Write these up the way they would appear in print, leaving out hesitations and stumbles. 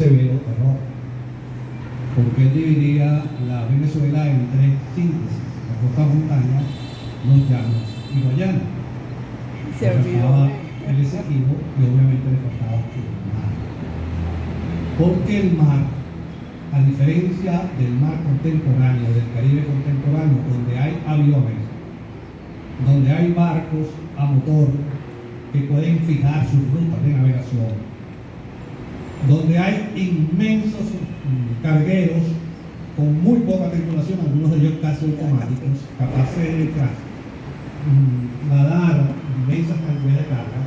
severo error, porque él dividía la Venezuela en tres síntesis: la costa montaña, los llanos y Guayana. Se Le olvidó. faltaba el Esequibo y obviamente le faltaba el mar. Porque el mar, a diferencia del mar contemporáneo, del Caribe contemporáneo, donde hay aviones, donde hay barcos a motor que pueden fijar sus rutas de navegación, donde hay inmensos cargueros con muy poca tripulación, algunos de ellos casi automáticos, capaces de nadar inmensas cantidades de carga.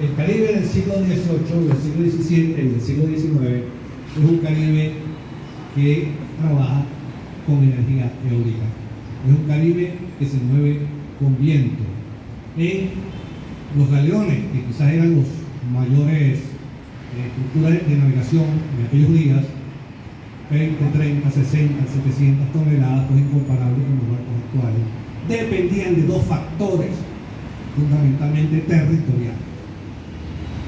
El Caribe del siglo XVIII, del siglo XVII y del siglo XIX es un Caribe que trabaja con energía eólica. Es un Caribe que se mueve con viento. En los galeones, que quizás eran los mayores estructuras de navegación en aquellos días, 20, 30, 60, 700 toneladas, pues incomparables con los barcos actuales, dependían de dos factores fundamentalmente territoriales.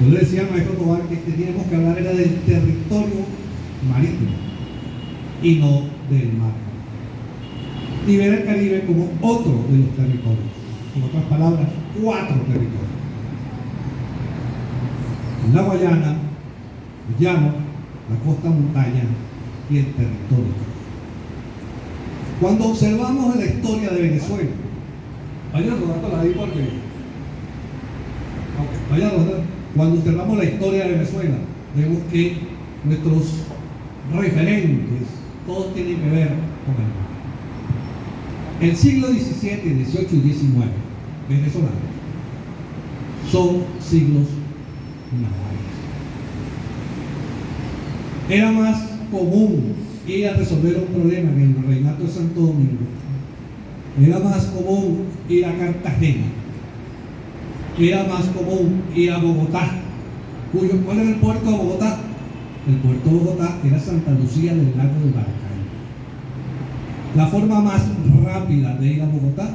Yo le decía al maestro Tobar que teníamos que hablar era del territorio marítimo y no del mar. Y ver el Caribe como otro de los territorios. En otras palabras, 4 territorios: la Guayana, el llano, la costa montaña y el territorio. Cuando observamos la historia de Venezuela, vaya rodando la ahí porque vaya rodando. Cuando observamos la historia de Venezuela, vemos que nuestros referentes todos tienen que ver con el mar. El siglo XVII, XVIII y XIX venezolanos son siglos navales. Era más común ir a resolver un problema en el Virreinato de Santo Domingo. Era más común ir a Cartagena. Era más común ir a Bogotá. ¿Cuál era el puerto de Bogotá? El puerto de Bogotá era Santa Lucía del Lago de Maracaibo. La forma más rápida de ir a Bogotá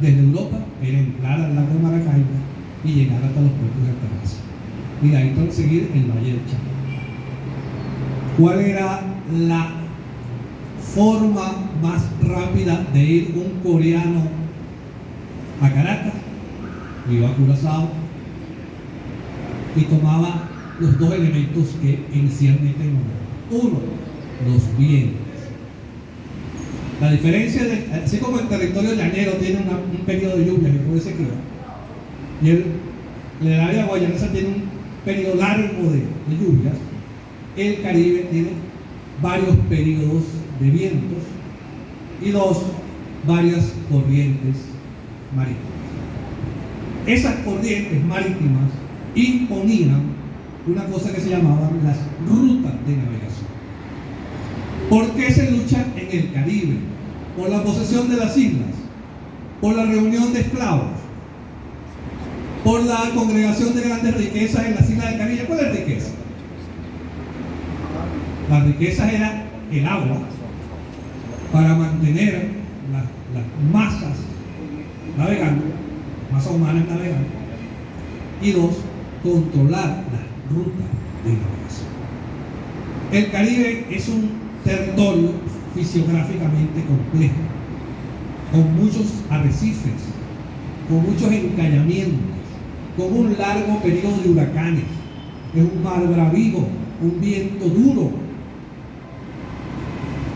desde Europa era entrar al lago de Maracaibo y llegar hasta los puertos de Altagracia. Y de ahí seguir el Valle del Chapó. ¿Cuál era la forma más rápida de ir un coreano a Caracas? Iba a Curazao y tomaba los dos elementos que inicialmente nombraba. Uno, los vientos. La diferencia, así como el territorio llanero tiene un periodo de lluvias y puede sequía, y el área guayanesa tiene un periodo largo de lluvias, el Caribe tiene varios periodos de vientos y varias corrientes marítimas. Esas corrientes marítimas imponían una cosa que se llamaban las rutas de navegación. ¿Por qué se lucha en el Caribe? Por la posesión de las islas, por la reunión de esclavos, por la congregación de grandes riquezas en las islas del Caribe. ¿Cuál es la riqueza? La riqueza era el agua para mantener las masas navegando, masas humanas navegando, y controlar las rutas de navegación. El Caribe es un territorio fisiográficamente complejo, con muchos arrecifes, con muchos encallamientos, con un largo periodo de huracanes, es un mar bravío, un viento duro.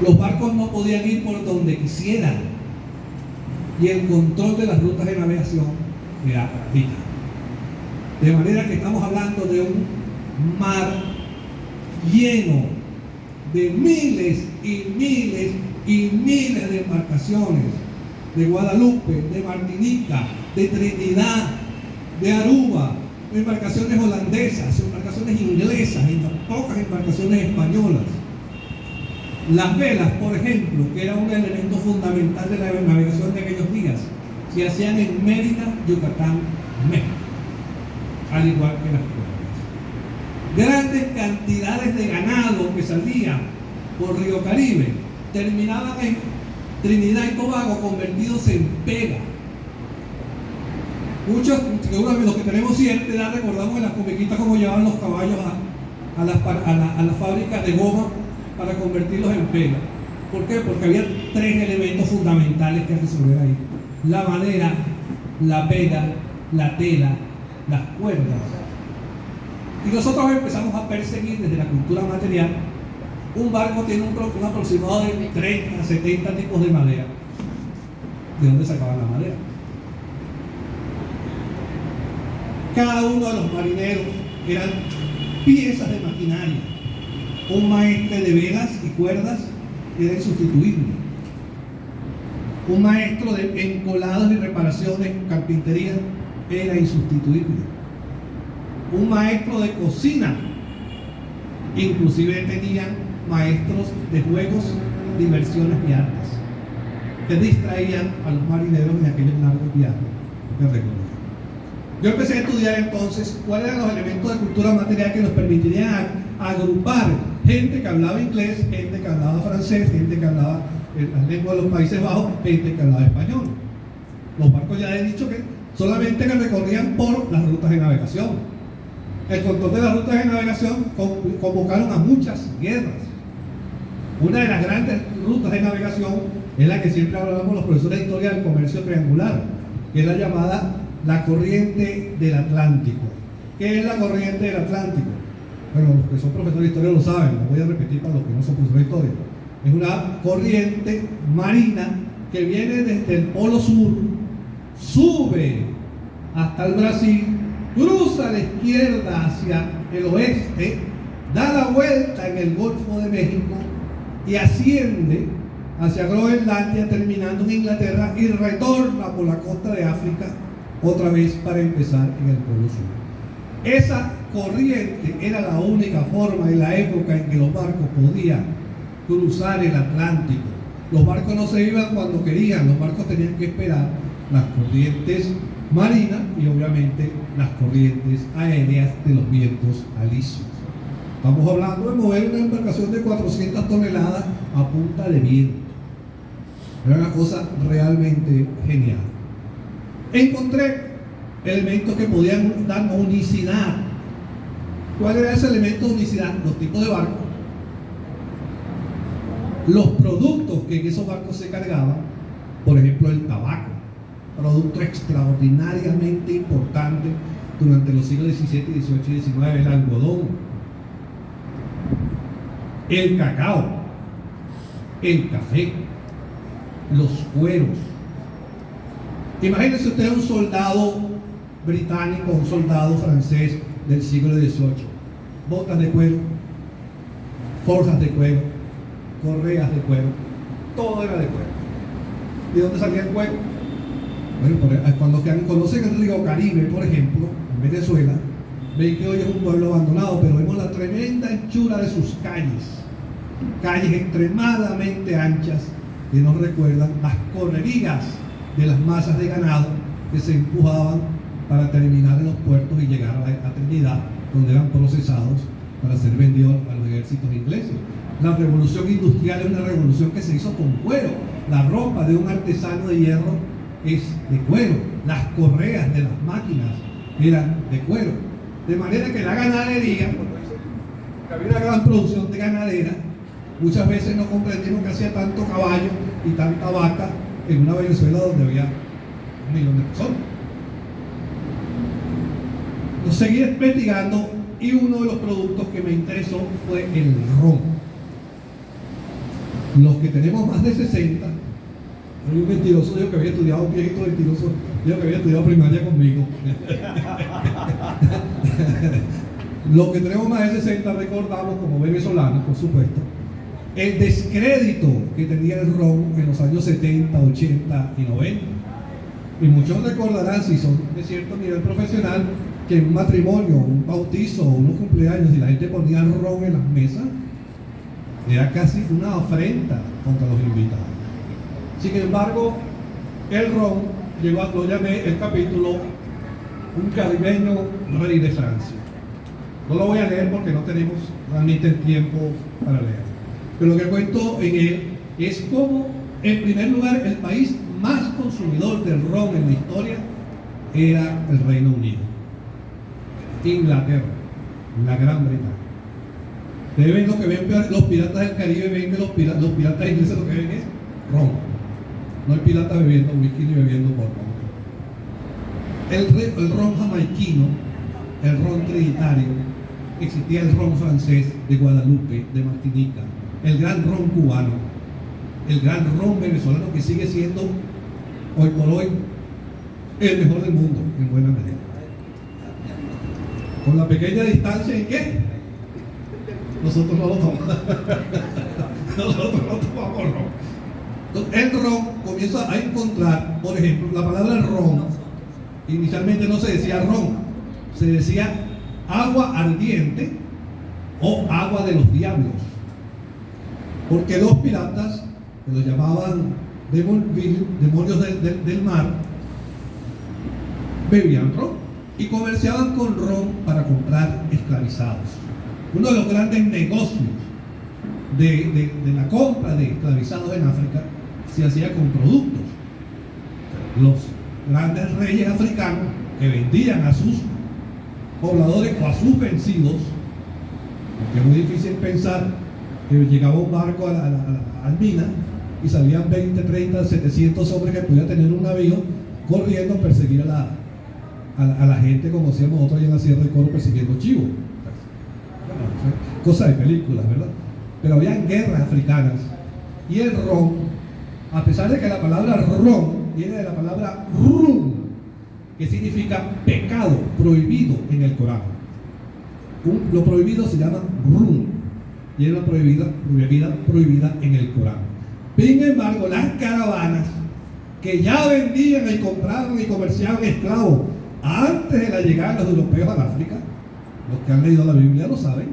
Los barcos no podían ir por donde quisieran y el control de las rutas de navegación era vital. De manera que estamos hablando de un mar lleno de miles y miles y miles de embarcaciones de Guadalupe, de Martinica, de Trinidad, de Aruba, embarcaciones holandesas, embarcaciones inglesas y pocas embarcaciones españolas. Las velas, por ejemplo, que era un elemento fundamental de la navegación de aquellos días, se hacían en Mérida, Yucatán, México, al igual que las pruebas. Grandes cantidades de ganado que salían por Río Caribe terminaban en Trinidad y Tobago convertidos en pega. Muchos, seguramente los que tenemos cierta edad, recordamos en las comiquitas cómo llevaban los caballos a las fábricas de goma para convertirlos en pega. ¿Por qué? Porque había tres elementos fundamentales que resolver ahí: la madera, la pega, la tela, las cuerdas. Y nosotros empezamos a perseguir desde la cultura material. Un barco tiene un aproximado de 30 a 70 tipos de madera. ¿De dónde sacaban la madera? Cada uno de los marineros eran piezas de maquinaria. Un maestre de velas y cuerdas era insustituible. Un maestro de encolados y reparaciones, carpintería, era insustituible. Un maestro de cocina, inclusive tenían maestros de juegos, diversiones y artes que distraían a los marineros en aquellos largos viajes de recorrido. Yo empecé a estudiar entonces cuáles eran los elementos de cultura material que nos permitirían agrupar gente que hablaba inglés, gente que hablaba francés, gente que hablaba las lenguas de los Países Bajos, gente que hablaba español. Los barcos ya he dicho que solamente que recorrían por las rutas de navegación. El control de las rutas de navegación convocaron a muchas guerras. Una de las grandes rutas de navegación es la que siempre hablamos los profesores de historia del comercio triangular, que es la llamada la corriente del Atlántico. ¿Qué es la corriente del Atlántico? Bueno, los que son profesores de historia lo saben, lo voy a repetir para los que no son profesores de historia. Es una corriente marina que viene desde el Polo Sur, sube hasta el Brasil, cruza a la izquierda hacia el oeste, da la vuelta en el Golfo de México y asciende hacia Groenlandia, terminando en Inglaterra, y retorna por la costa de África otra vez para empezar en el Polo Sur. Esa corriente era la única forma en la época en que los barcos podían cruzar el Atlántico. Los barcos no se iban cuando querían, los barcos tenían que esperar las corrientes marinas y obviamente las corrientes aéreas de los vientos alisios. Estamos hablando de mover una embarcación de 400 toneladas a punta de viento. Era una cosa realmente genial. Encontré elementos que podían dar unicidad. ¿Cuál era ese elemento de unicidad? Los tipos de barcos, los productos que en esos barcos se cargaban, por ejemplo el tabaco, producto extraordinariamente importante durante los siglos XVII, XVIII y XIX, el algodón, el cacao, el café, los cueros. Imagínense usted un soldado británico, un soldado francés del siglo XVIII, botas de cuero, forjas de cuero, correas de cuero, todo era de cuero. ¿De dónde salía el cuero? Bueno, cuando conocen el río Caribe, por ejemplo, en Venezuela, ven que hoy es un pueblo abandonado, pero vemos la tremenda anchura de sus calles extremadamente anchas que nos recuerdan las correrías de las masas de ganado que se empujaban para terminar en los puertos y llegar a Trinidad, donde eran procesados para ser vendidos a los ejércitos ingleses. La revolución industrial es una revolución que se hizo con cuero. La ropa de un artesano de hierro es de cuero. Las correas de las máquinas eran de cuero. De manera que la ganadería, porque había una gran producción de ganadera, muchas veces no comprendimos que hacía tanto caballo y tanta vaca en una Venezuela donde había 1 millón de personas. Lo seguí investigando y uno de los productos que me interesó fue el ron. Los que tenemos más de 60, hay un mentiroso dijo que había estudiado, un viejito mentiroso dijo que había estudiado primaria conmigo. Los que tenemos más de 60 recordamos como venezolanos, por supuesto, el descrédito que tenía el ron en los años 70, 80 y 90. Y muchos recordarán, si son de cierto nivel profesional, que en un matrimonio, un bautizo o unos cumpleaños, si la gente ponía el ron en las mesas, era casi una afrenta contra los invitados. Sin embargo, el ron llegó a, lo llamé el capítulo, un caribeño rey de Francia. No lo voy a leer porque no tenemos realmente el tiempo para leer. Pero lo que cuento en él es cómo, en primer lugar, el país más consumidor del ron en la historia era el Reino Unido, Inglaterra, la Gran Bretaña. Ustedes ven lo que ven los piratas del Caribe, ven que los piratas ingleses lo que ven es ron. No hay pirata bebiendo whisky ni bebiendo bourbon. El ron jamaiquino, el ron trinitario, existía el ron francés de Guadalupe, de Martinica, el gran ron cubano, el gran ron venezolano que sigue siendo hoy por hoy el mejor del mundo, en buena medida. Con la pequeña distancia en que nosotros no lo tomamos. Nosotros no tomamos ron. Entonces, el ron comienza a encontrar, por ejemplo, la palabra ron. Inicialmente no se decía ron, se decía agua ardiente o agua de los diablos. Porque los piratas, que los llamaban demonios del mar, bebían ron y comerciaban con ron para comprar esclavizados. Uno de los grandes negocios de la compra de esclavizados en África se hacía con productos. Los grandes reyes africanos que vendían a sus pobladores o a sus vencidos, porque es muy difícil pensar que llegaba un barco a la mina y salían 20, 30, 700 hombres que podían tener un navío corriendo a perseguir a la gente, como hacíamos nosotros allá en la Sierra de Coro persiguiendo chivos. Cosa de películas, ¿verdad? Pero habían guerras africanas y el ron, a pesar de que la palabra ron viene de la palabra rum, que significa pecado, prohibido en el Corán. Lo prohibido se llama rum y era una bebida prohibida en el Corán. Sin embargo, las caravanas que ya vendían y compraban y comerciaban esclavos antes de la llegada de los europeos a África, los que han leído la Biblia lo saben,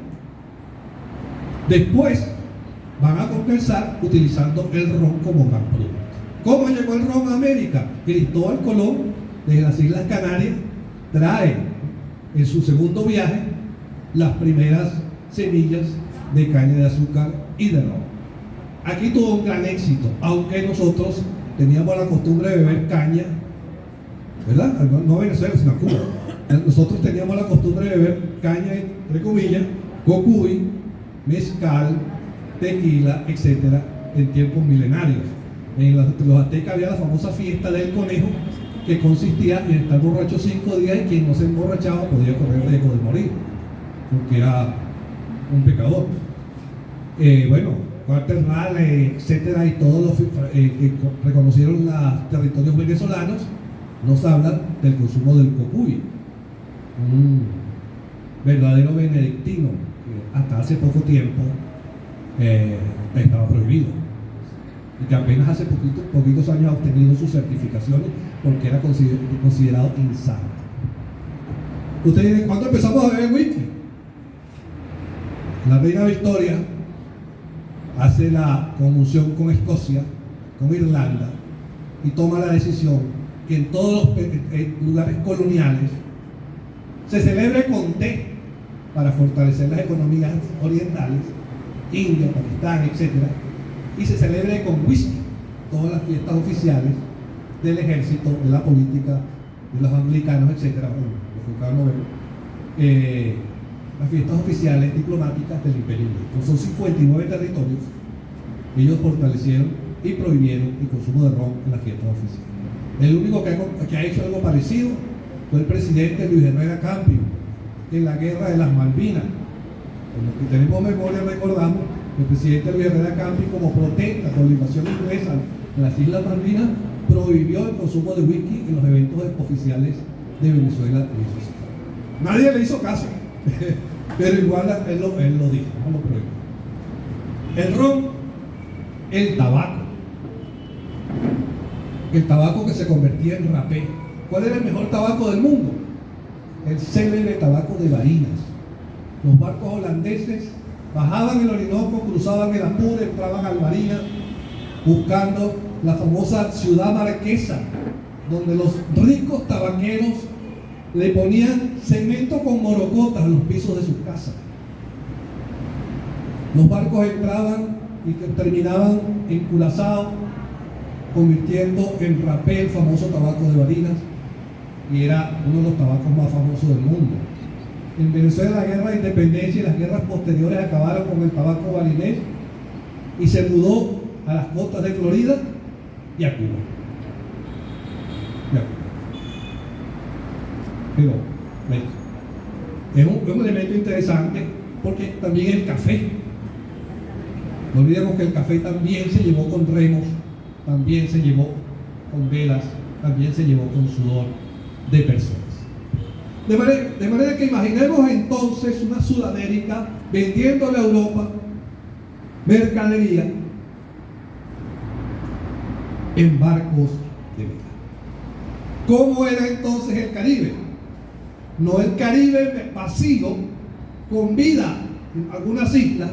después van a compensar utilizando el ron como gran producto. ¿Cómo llegó el ron a América? Cristóbal Colón, desde las Islas Canarias, trae en su segundo viaje las primeras semillas de caña de azúcar y de ron. Aquí tuvo un gran éxito, aunque nosotros teníamos la costumbre de beber caña, ¿verdad? No a Venezuela, sino a Cuba. Nosotros teníamos la costumbre de beber caña, entre comillas, cocuy, mezcal, tequila, etcétera, en tiempos milenarios. En los aztecas había la famosa fiesta del conejo, que consistía en estar borracho 5 días y quien no se emborrachaba podía correr riesgo de morir, porque era un pecador. Bueno, Walter Raleigh, etcétera, y todos los que reconocieron los territorios venezolanos, nos hablan del consumo del cocuy, un verdadero benedictino que hasta hace poco tiempo estaba prohibido y que apenas hace poquitos años ha obtenido sus certificaciones porque era considerado insano. Ustedes dicen, ¿cuándo empezamos a beber whisky? La reina Victoria hace la conjunción con Escocia, con Irlanda, y toma la decisión que en todos los lugares coloniales se celebre con té para fortalecer las economías orientales, India, Pakistán, etc. Y se celebre con whisky todas las fiestas oficiales del ejército, de la política, de los anglicanos, etc. Las fiestas oficiales diplomáticas del Imperio Inglés. Son 59 territorios. Ellos fortalecieron y prohibieron el consumo de ron en las fiestas oficiales. El único que ha hecho algo parecido fue el presidente Luis Herrera Campio en la guerra de las Malvinas. En los que tenemos memoria recordamos que el presidente Luis Herrera Campio, como protesta por la invasión inglesa de las Islas Malvinas, prohibió el consumo de whisky en los eventos oficiales de Venezuela. Nadie le hizo caso. Pero igual él lo dijo, no lo prohibió. El ron, el tabaco que se convertía en rapé. ¿Cuál era el mejor tabaco del mundo? El célebre tabaco de Barinas. Los barcos holandeses bajaban el Orinoco, cruzaban el Apure, entraban al Barinas buscando la famosa ciudad marquesa, donde los ricos tabaqueros le ponían cemento con morocotas a los pisos de sus casas. Los barcos entraban y terminaban en Curazao, convirtiendo en rapé el famoso tabaco de Barinas, y era uno de los tabacos más famosos del mundo. En Venezuela la guerra de independencia y las guerras posteriores acabaron con el tabaco balinés y se mudó a las costas de Florida y a Cuba. Pero es un elemento interesante porque también el café. No olvidemos que el café también se llevó con remos, también se llevó con velas, también se llevó con sudor de personas. De manera que imaginemos entonces una Sudamérica vendiéndole a Europa mercadería en barcos de vela. ¿Cómo era entonces el Caribe? No el Caribe vacío, con vida en algunas islas,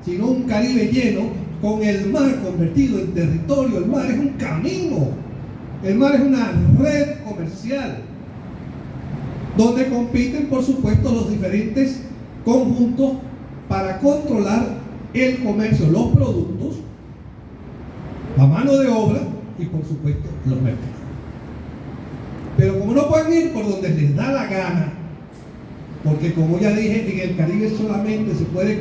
sino un Caribe lleno, con el mar convertido en territorio. El mar es un camino, el mar es una red comercial, donde compiten, por supuesto, los diferentes conjuntos para controlar el comercio, los productos, la mano de obra y, por supuesto, los mercados. Pero como no pueden ir por donde les da la gana, porque como ya dije, en el Caribe solamente se puede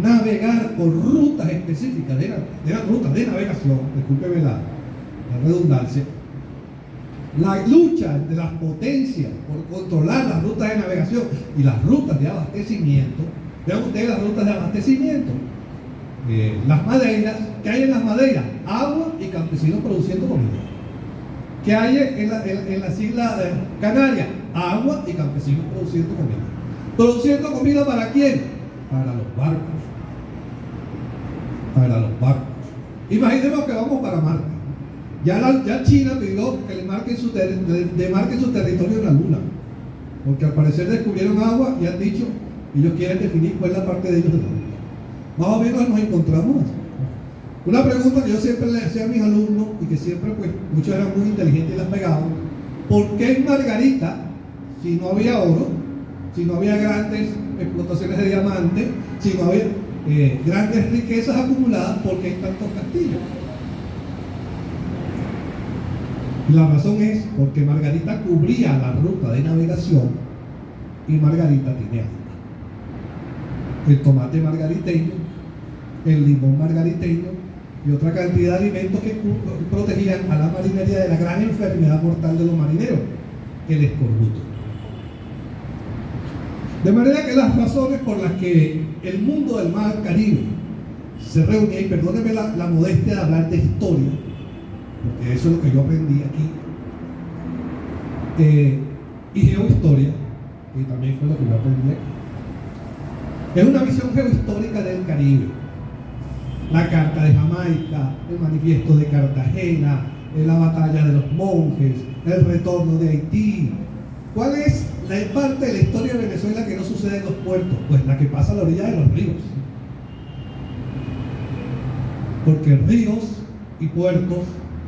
navegar por rutas específicas, de rutas de navegación, discúlpeme la redundancia. La lucha de las potencias por controlar las rutas de navegación y las rutas de abastecimiento. Vean ustedes las rutas de abastecimiento. Las madeiras, ¿qué hay en las madeiras? Agua y campesinos produciendo comida. ¿Qué hay en las Islas Canarias? Agua y campesinos produciendo comida. ¿Produciendo comida para quién? Para los barcos. Para los barcos. Imaginemos que vamos para Marte. Ya China pidió que le marquen su territorio en la Luna, porque al parecer descubrieron agua y han dicho, ellos quieren definir cuál es la parte de ellos de la Luna. Más o menos nos encontramos así. Una pregunta que yo siempre le hacía a mis alumnos y que siempre, pues, muchos eran muy inteligentes y las pegaban: ¿por qué en Margarita, si no había oro, si no había grandes explotaciones de diamantes, si no había grandes riquezas acumuladas, por qué hay tantos castillos? La razón es porque Margarita cubría la ruta de navegación y Margarita tiene agua. El tomate margariteño, el limón margariteño y otra cantidad de alimentos que protegían a la marinería de la gran enfermedad mortal de los marineros, el escorbuto. De manera que las razones por las que el mundo del mar Caribe se reunía, y perdónenme la modestia de hablar de historia, porque eso es lo que yo aprendí aquí, y geohistoria, y también fue lo que yo aprendí aquí. Es una visión geohistórica del Caribe. La Carta de Jamaica, el Manifiesto de Cartagena, la Batalla de los Monjes, el retorno de Haití. ¿Cuál es la parte de la historia de Venezuela que no sucede en los puertos? Pues la que pasa a la orilla de los ríos. Porque ríos y puertos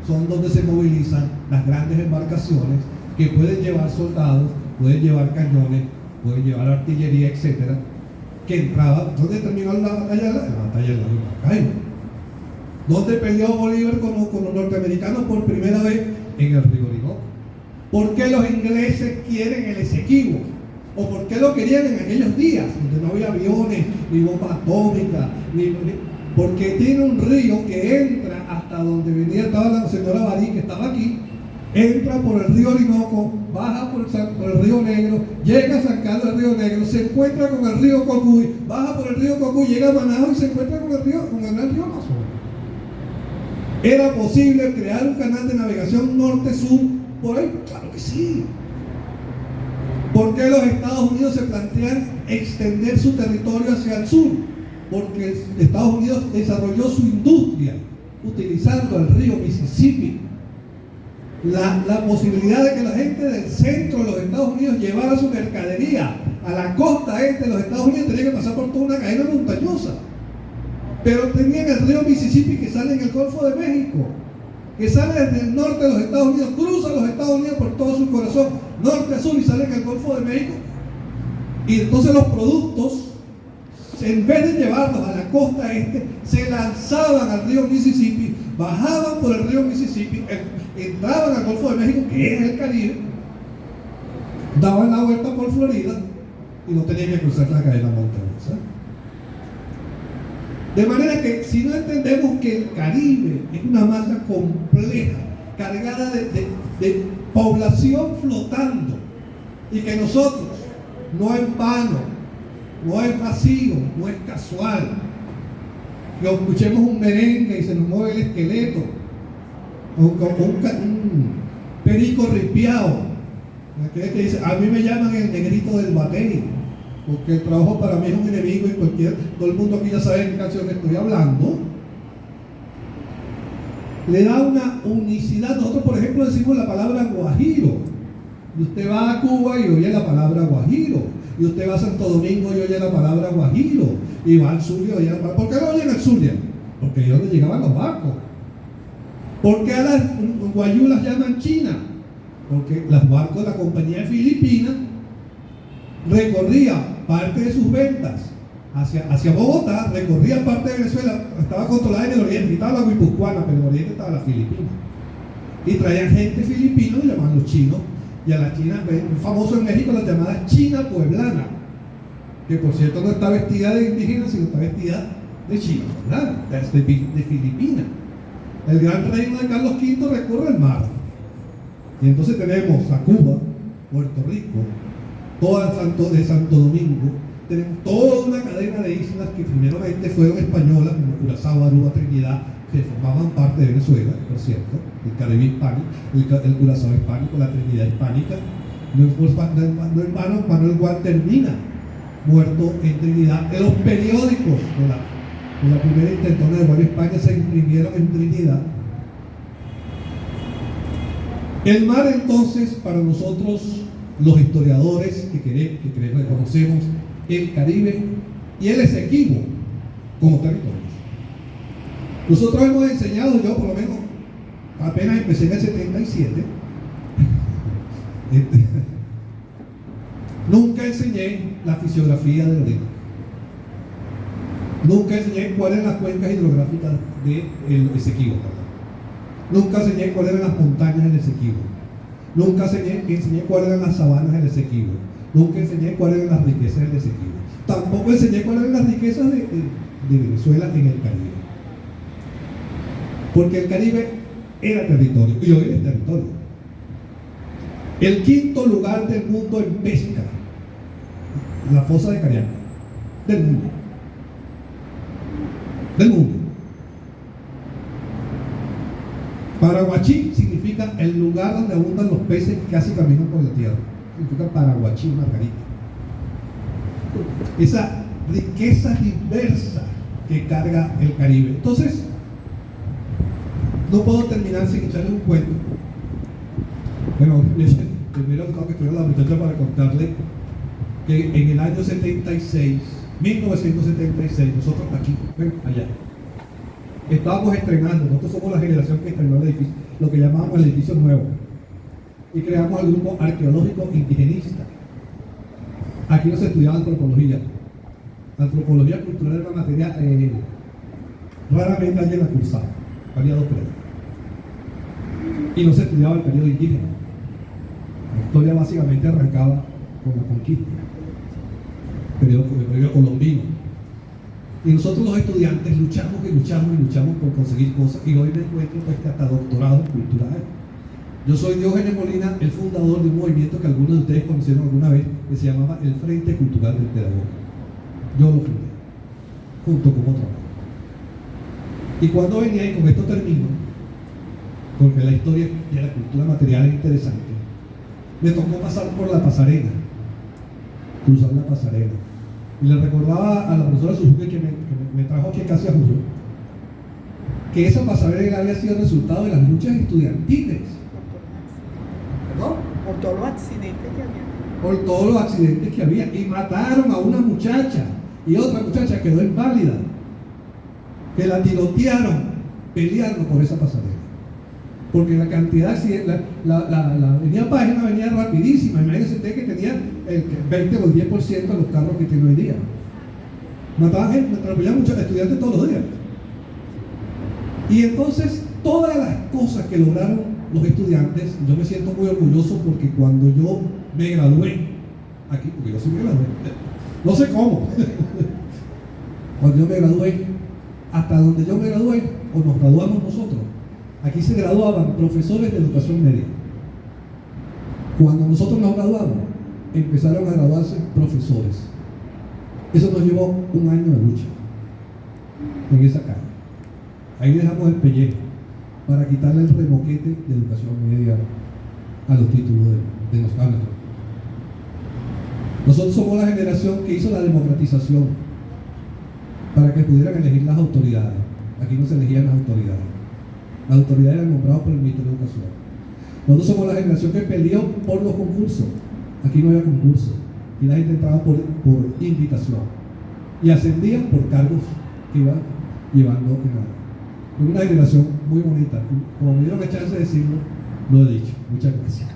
son donde se movilizan las grandes embarcaciones que pueden llevar soldados, pueden llevar cañones, pueden llevar artillería, etcétera, que entraba. ¿Dónde terminó la batalla? La batalla de Maracaibo. ¿Dónde peleó Bolívar con los norteamericanos por primera vez? En el río Orinoco. ¿Por qué los ingleses quieren el Esequibo? ¿O por qué lo querían en aquellos días, donde no había aviones, ni bombas atómicas, porque tiene un río que entra hasta donde estaba la señora Barí, que estaba aquí, entra por el río Orinoco, baja por el río Negro, llega a San Carlos del Río Negro, se encuentra con el río Cocuy, baja por el río Cocuy, llega a Managua y se encuentra con el gran río Amazonas. ¿Era posible crear un canal de navegación norte-sur por ahí? Claro que sí. ¿Por qué los Estados Unidos se plantean extender su territorio hacia el sur? Porque Estados Unidos desarrolló su industria utilizando el río Mississippi. La posibilidad de que la gente del centro de los Estados Unidos llevara su mercadería a la costa este de los Estados Unidos tenía que pasar por toda una cadena montañosa. Pero tenían el río Mississippi que sale en el Golfo de México, que sale desde el norte de los Estados Unidos, cruza los Estados Unidos por todo su corazón, norte a sur, y sale en el Golfo de México. Y entonces los productos, en vez de llevarlos a la costa este, se lanzaban al río Mississippi, bajaban por el río Mississippi, entraban al Golfo de México, que es el Caribe, daban la vuelta por Florida y no tenían que cruzar la cadena montañosa. De manera que si no entendemos que el Caribe es una masa compleja, cargada de población flotando, y que nosotros, no en vano, no es vacío, no es casual, que escuchemos un merengue y se nos mueve el esqueleto, o un perico ripiado, aquel que dice, a mí me llaman el negrito del batey, porque el trabajo para mí es un enemigo y todo el mundo aquí ya sabe de qué canción estoy hablando. Le da una unicidad. Nosotros, por ejemplo, decimos la palabra guajiro, y usted va a Cuba y oye la palabra guajiro, y usted va a Santo Domingo y oye la palabra guajiro, y va al Zulia y oye la palabra. ¿Por qué no oyen al Zulia? Porque ahí es donde llegaban los barcos. ¿Por qué a las guayulas llaman China? Porque los barcos de la compañía filipina recorrían parte de sus ventas hacia Bogotá, recorría parte de Venezuela, estaba controlada en el oriente, estaba la guipuzcoana, pero en el oriente estaba la filipina. Y traían gente filipina, lo llamaban los chinos, y a la China, famoso en México, la llamada China pueblana, que por cierto no está vestida de indígena, sino está vestida de China pueblana, de Filipina. El gran reino de Carlos V recorre el mar. Y entonces tenemos a Cuba, Puerto Rico, toda de Santo Domingo, tenemos toda una cadena de islas que primeramente fueron españolas, como Curazao, Aruba, Trinidad, que formaban parte de Venezuela, por cierto, el Caribe hispánico, el Curazao hispánico, la Trinidad hispánica. No en vano, Manuel Gual termina muerto en Trinidad. En los periódicos de la primera intentona de Gual España se imprimieron en Trinidad. El mar, entonces, para nosotros, los historiadores que reconocemos el Caribe y el Esequibo como territorios. Nosotros hemos enseñado, yo por lo menos, apenas empecé en el 77, nunca enseñé la fisiografía del Orinoco. Nunca enseñé cuáles eran las cuencas hidrográficas del Esequibo. Nunca enseñé cuáles eran las montañas del Esequibo. Nunca enseñé cuáles eran las sabanas del Esequibo. Nunca enseñé cuáles eran las riquezas del Esequibo. Tampoco enseñé cuáles eran las riquezas de Venezuela en el Caribe. Porque el Caribe era territorio, y hoy es territorio. El quinto lugar del mundo en pesca, la fosa de Cariaco, del mundo. Del mundo. Paraguachí significa el lugar donde abundan los peces que casi caminan por la tierra. Significa Paraguachí, Margarita. Esa riqueza diversa que carga el Caribe. Entonces, no puedo terminar sin echarle un cuento. Bueno, primero tengo que esperar a la muchacha para contarle que en el año 76, 1976, nosotros aquí, bueno, allá, estábamos estrenando. Nosotros somos la generación que estrenó el edificio, lo que llamábamos el edificio nuevo, y creamos el grupo arqueológico indigenista. Aquí no se estudiaba antropología. Antropología cultural era una materia raramente alguien la cursaba. Había 2 créditos. Y no se estudiaba el periodo indígena. La historia básicamente arrancaba con la conquista, el periodo colombino. Y nosotros los estudiantes luchamos por conseguir cosas, y hoy me encuentro pues que hasta doctorado en cultura hay. Yo soy Diógenes Molina, el fundador de un movimiento que algunos de ustedes conocieron alguna vez, que se llamaba el Frente Cultural del Pedagogo. Yo lo fundé, junto con otro. Y cuando venía, y con esto termino, porque la historia de la cultura material es interesante, me tocó pasar por la pasarela, cruzar la pasarela. Y le recordaba a la profesora Suzuki que me trajo aquí casi a Julio, que esa pasarela había sido resultado de las luchas estudiantiles. ¿Perdón? Por todos los accidentes que había. Por todos los accidentes que había. Y mataron a una muchacha, y otra muchacha quedó inválida, que la tirotearon peleando por esa pasarela. Porque la cantidad de accidentes, la avenida Página venía rapidísima. Imagínense usted que tenía el 20 o el 10% de los carros que tiene hoy día. Mataban gente, atropellaban muchos estudiantes todos los días. Y entonces todas las cosas que lograron los estudiantes, yo me siento muy orgulloso porque cuando yo me gradué, aquí, porque yo sí me gradué, no sé cómo, cuando yo me gradué, hasta donde yo me gradué, o nos graduamos nosotros, aquí se graduaban profesores de educación media. Cuando nosotros nos graduamos, empezaron a graduarse profesores. Eso nos llevó un año de lucha en esa calle. Ahí dejamos el pellejo para quitarle el remoquete de educación media a los títulos de los nuestros. Nosotros somos la generación que hizo la democratización para que pudieran elegir las autoridades. Aquí no se elegían las autoridades. Las autoridades eran nombradas por el Ministerio de Educación. Nosotros somos la generación que peleó por los concursos. Aquí no había concursos. Y la gente entraba por invitación. Y ascendían por cargos que iban llevando en nada. Es una generación muy bonita. Como me dieron la chance de decirlo, lo he dicho. Muchas gracias.